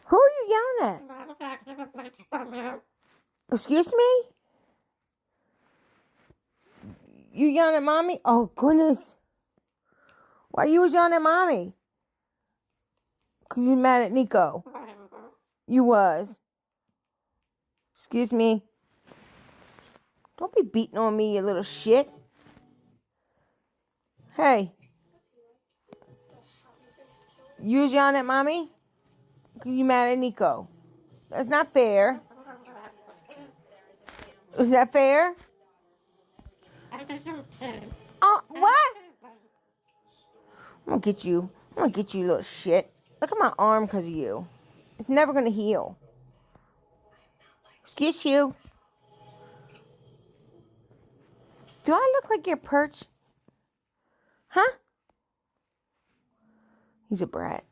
Who are you yelling at? Excuse me? You yelling at mommy? Oh, goodness. Why you was yelling at mommy? Because you mad at Nico. You was. Excuse me. Don't be beating on me, you little shit. Hey. You was yelling at mommy? Because you mad at Nico. That's not fair. Is that fair? Oh, what? I'm gonna get you. I'm gonna get you, little shit. Look at my arm because of you. It's never gonna heal. Excuse you. Do I look like your perch? Huh? He's a brat.